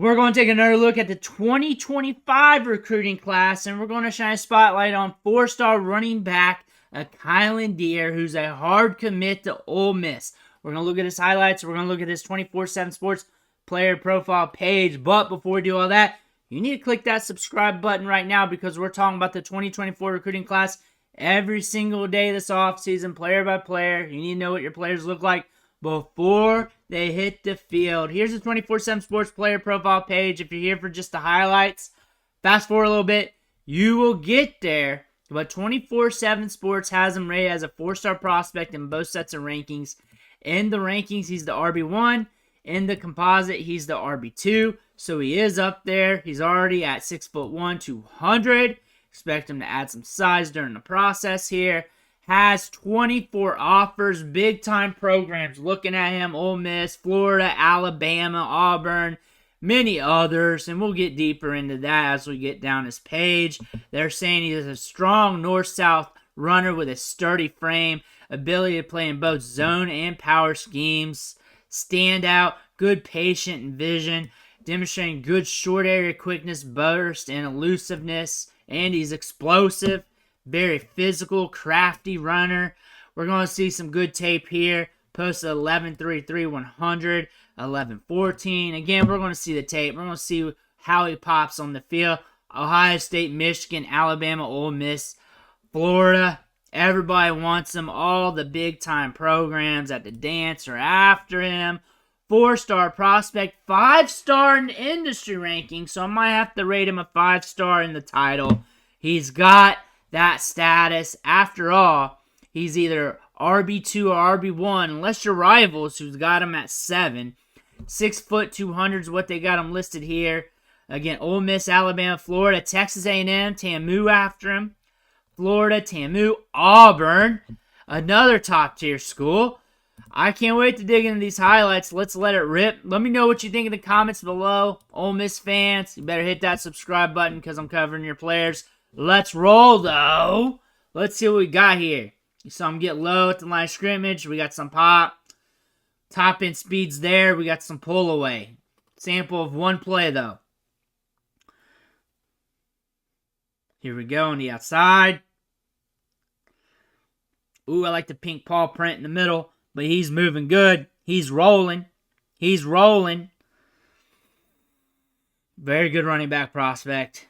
We're going to take another look at the 2025 recruiting class, and we're going to shine a spotlight on four-star running back Akylin Dear, who's a hard commit to Ole Miss. We're going to look at his highlights. We're going to look at his 24/7 Sports player profile page. But before we do all that, you need to click that subscribe button right now because we're talking about the 2024 recruiting class every single day this offseason, player by player. You need to know what your players look like before they hit the field. Here's the 24/7 Sports player profile page. If you're here for just the highlights, fast forward a little bit, you will get there. But 24/7 Sports has him rated as a 4-star prospect in both sets of rankings. In the rankings, he's the RB1. In the composite, he's the RB2. So he is up there. He's already at 6'1", 200. Expect him to add some size during the process here. Has 24 offers, big-time programs looking at him. Ole Miss, Florida, Alabama, Auburn, many others. And we'll get deeper into that as we get down his page. They're saying he's a strong north-south runner with a sturdy frame, ability to play in both zone and power schemes. Standout, good patient and vision, demonstrating good short area quickness, burst, and elusiveness. And he's explosive. Very physical, crafty runner. We're going to see some good tape here. Posted 11.33, 100, 11.14. Again, we're going to see the tape. We're going to see how he pops on the field. Ohio State, Michigan, Alabama, Ole Miss, Florida. Everybody wants him. All the big-time programs at the dance are after him. 4-star prospect, 5-star in the industry ranking, so I might have to rate him a 5-star in the title. He's got that status. After all, he's either RB2 or RB1, unless your rivals, who's got him at 7. 6 foot 200 is what they got him listed here. Again, Ole Miss, Alabama, Florida, Texas A&M, TAMU after him. Florida, TAMU, Auburn, another top-tier school. I can't wait to dig into these highlights. Let's let it rip. Let me know what you think in the comments below. Ole Miss fans, you better hit that subscribe button because I'm covering your players. Let's roll, though. Let's see what we got here. You saw him get low at the line of scrimmage. We got some pop. Top end speeds there. We got some pull away. Sample of one play, though. Here we go on the outside. Ooh, I like the pink paw print in the middle. But he's moving good. He's rolling. He's rolling. Very good running back prospect.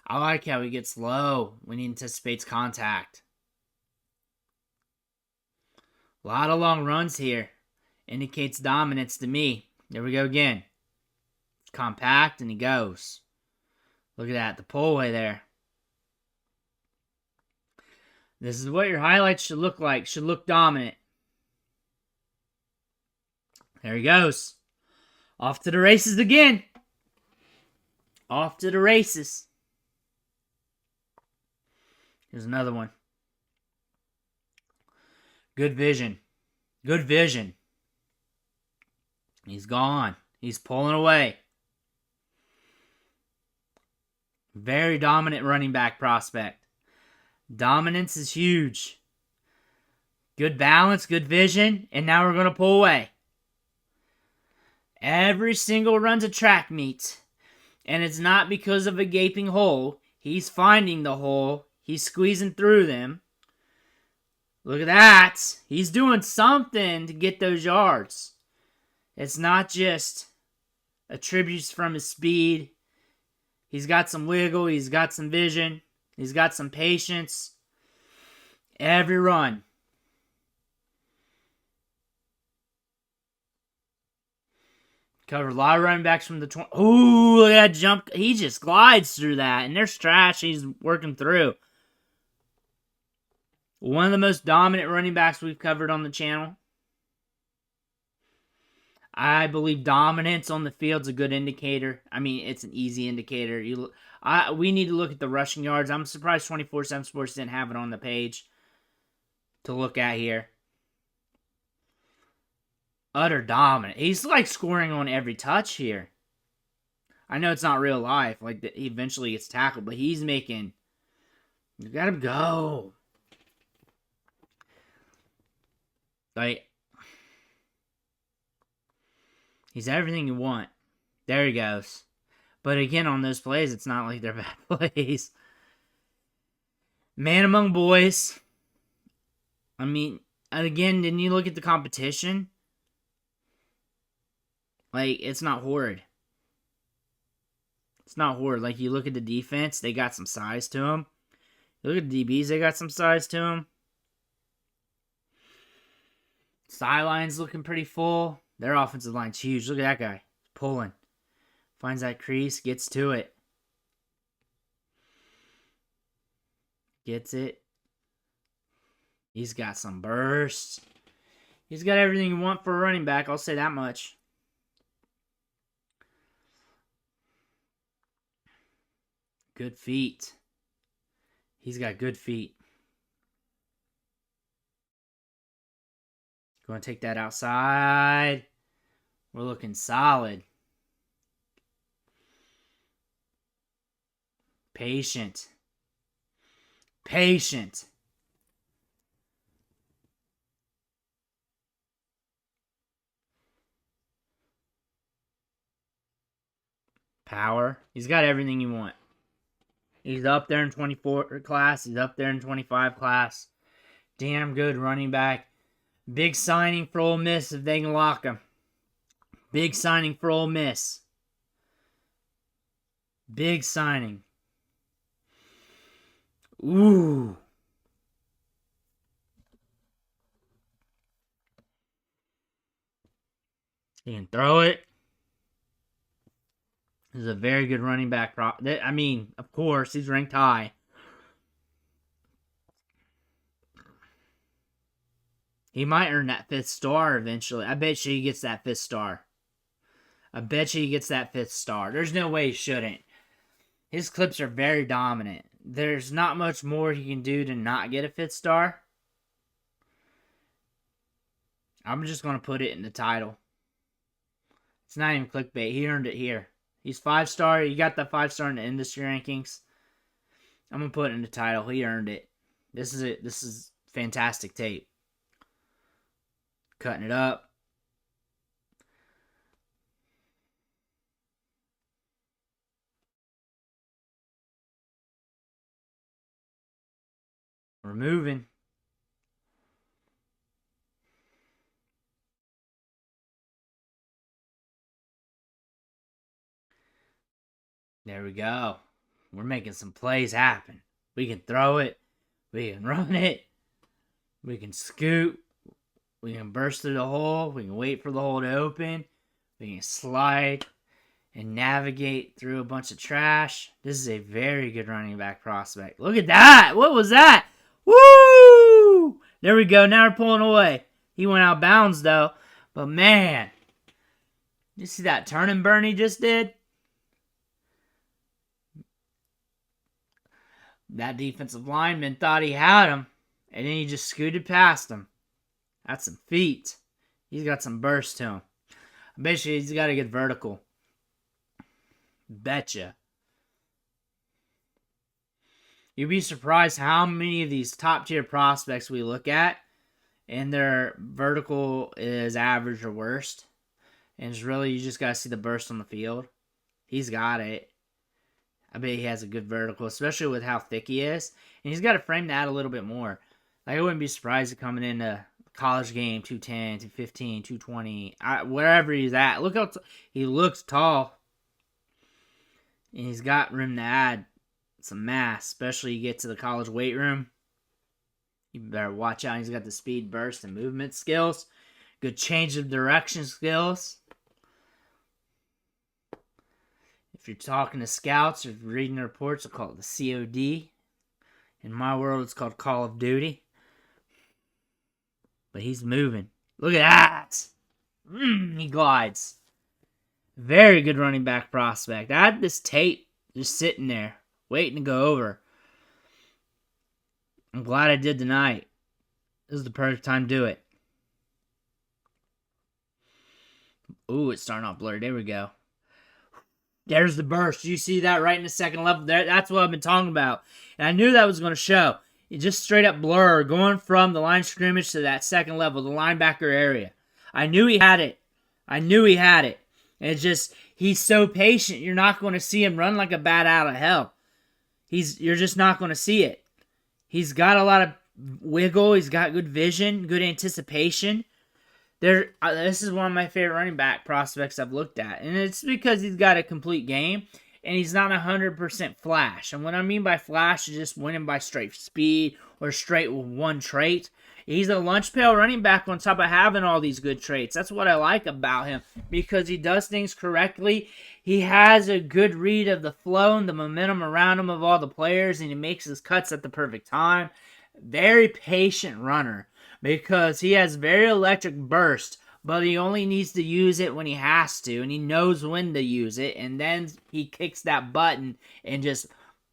I like how he gets low when he anticipates contact. A lot of long runs here. Indicates dominance to me. There we go again. It's compact and he goes. Look at that. The pull away there. This is what your highlights should look like. Should look dominant. There he goes. Off to the races again. Off to the races. Here's another one. Good vision. Good vision. He's gone. He's pulling away. Very dominant running back prospect. Dominance is huge. Good balance, good vision, and now we're going to pull away. Every single run's a track meet, and it's not because of a gaping hole. He's finding the hole. He's squeezing through them. Look at that. He's doing something to get those yards. It's not just attributes from his speed. He's got some wiggle. He's got some vision. He's got some patience. Every run. Covered a lot of running backs from the 20. Ooh, look at that jump. He just glides through that. And there's trash he's working through. One of the most dominant running backs we've covered on the channel. I believe dominance on the field is a good indicator. I mean, it's an easy indicator. We need to look at the rushing yards. I'm surprised 24/7 Sports didn't have it on the page to look at here. Utter dominant. He's like scoring on every touch here. I know it's not real life. Like, he eventually gets tackled, but he's making... You got him go. Like... He's everything you want. There he goes. But again, on those plays, it's not like they're bad plays. Man among boys. I mean, again, didn't you look at the competition? Like, it's not horrid. It's not horrid. Like, you look at the defense, they got some size to them. You look at the DBs, they got some size to them. Sideline's looking pretty full. Their offensive line's huge. Look at that guy. Pulling. Finds that crease, gets to it. Gets it. He's got some bursts. He's got everything you want for a running back, I'll say that much. Good feet. He's got good feet. Going to take that outside. We're looking solid. Patient. Patient. Power. He's got everything you want. He's up there in 24 class. He's up there in 25 class. Damn good running back. Big signing for Ole Miss if they can lock him. Big signing for Ole Miss. Big signing. Ooh. He can throw it. This is a very good running back. I mean, of course, he's ranked high. He might earn that 5th star eventually. I bet you he gets that 5th star. I bet you he gets that 5th star. There's no way he shouldn't. His clips are very dominant. There's not much more he can do to not get a 5th star. I'm just going to put it in the title. It's not even clickbait. He earned it here. He's 5-star. He got the 5-star in the industry rankings. I'm going to put it in the title. He earned it. This is it. This is fantastic tape. Cutting it up. We're moving. There we go. We're making some plays happen. We can throw it. We can run it. We can scoot. We can burst through the hole. We can wait for the hole to open. We can slide and navigate through a bunch of trash. This is a very good running back prospect. Look at that. What was that? Woo! There we go. Now we're pulling away. He went out of bounds, though. But, man. You see that turn and burn he just did? That defensive lineman thought he had him. And then he just scooted past him. That's some feet. He's got some burst to him. I bet you he's got to get vertical. Betcha. You'd be surprised how many of these top tier prospects we look at and their vertical is average or worst. And it's really, you just got to see the burst on the field. He's got it. I bet he has a good vertical, especially with how thick he is. And he's got a frame to add a little bit more. Like, I wouldn't be surprised if coming into college game 210, 215, 220, wherever he's at. Look how he looks tall. And he's got room to add some mass, especially you get to the college weight room. You better watch out. He's got the speed, burst, and movement skills. Good change of direction skills. If you're talking to scouts or reading the reports, they'll call it the COD. In my world, it's called Call of Duty. But he's moving. Look at that. He glides. Very good running back prospect. I had this tape just sitting there, waiting to go over. I'm glad I did tonight. This is the perfect time to do it. Ooh, it's starting off blurry. There we go. There's the burst. You see that right in the second level there? That's what I've been talking about. And I knew that was going to show. It just straight up blur going from the line of scrimmage to that second level, the linebacker area. I knew he had it. I knew he had it. And it's just, he's so patient. You're not going to see him run like a bat out of hell. You're just not going to see it. He's got a lot of wiggle. He's got good vision, good anticipation. This is one of my favorite running back prospects I've looked at. And it's because he's got a complete game. And he's not 100% flash. And what I mean by flash is just winning by straight speed or straight with one trait. He's a lunch pail running back on top of having all these good traits. That's what I like about him, because he does things correctly. He has a good read of the flow and the momentum around him of all the players, and he makes his cuts at the perfect time. Very patient runner, because he has very electric burst, but he only needs to use it when he has to, and he knows when to use it, and then he kicks that button and just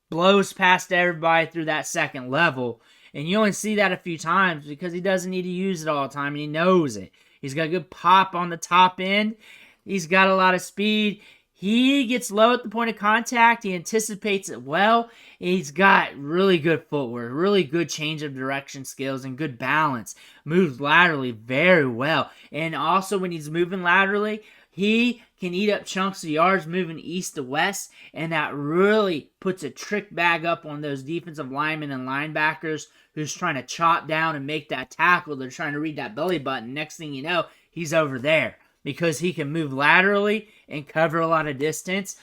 blows past everybody through that second level. And you only see that a few times because he doesn't need to use it all the time, and he knows it. He's got a good pop on the top end. He's got a lot of speed. He gets low at the point of contact. He anticipates it well. He's got really good footwork, really good change of direction skills, and good balance. Moves laterally very well. And also when he's moving laterally, he can eat up chunks of yards moving east to west, and that really puts a trick bag up on those defensive linemen and linebackers who's trying to chop down and make that tackle. They're trying to read that belly button. Next thing you know, he's over there, because he can move laterally and cover a lot of distance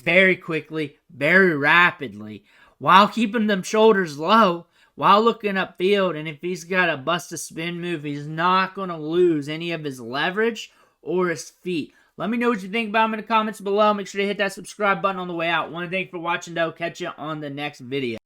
very quickly, very rapidly, while keeping them shoulders low, while looking upfield. And if he's got a bust a spin move, he's not going to lose any of his leverage or his feet. Let me know what you think about him in the comments below. Make sure to hit that subscribe button on the way out. Want to thank you for watching, though. Catch you on the next video.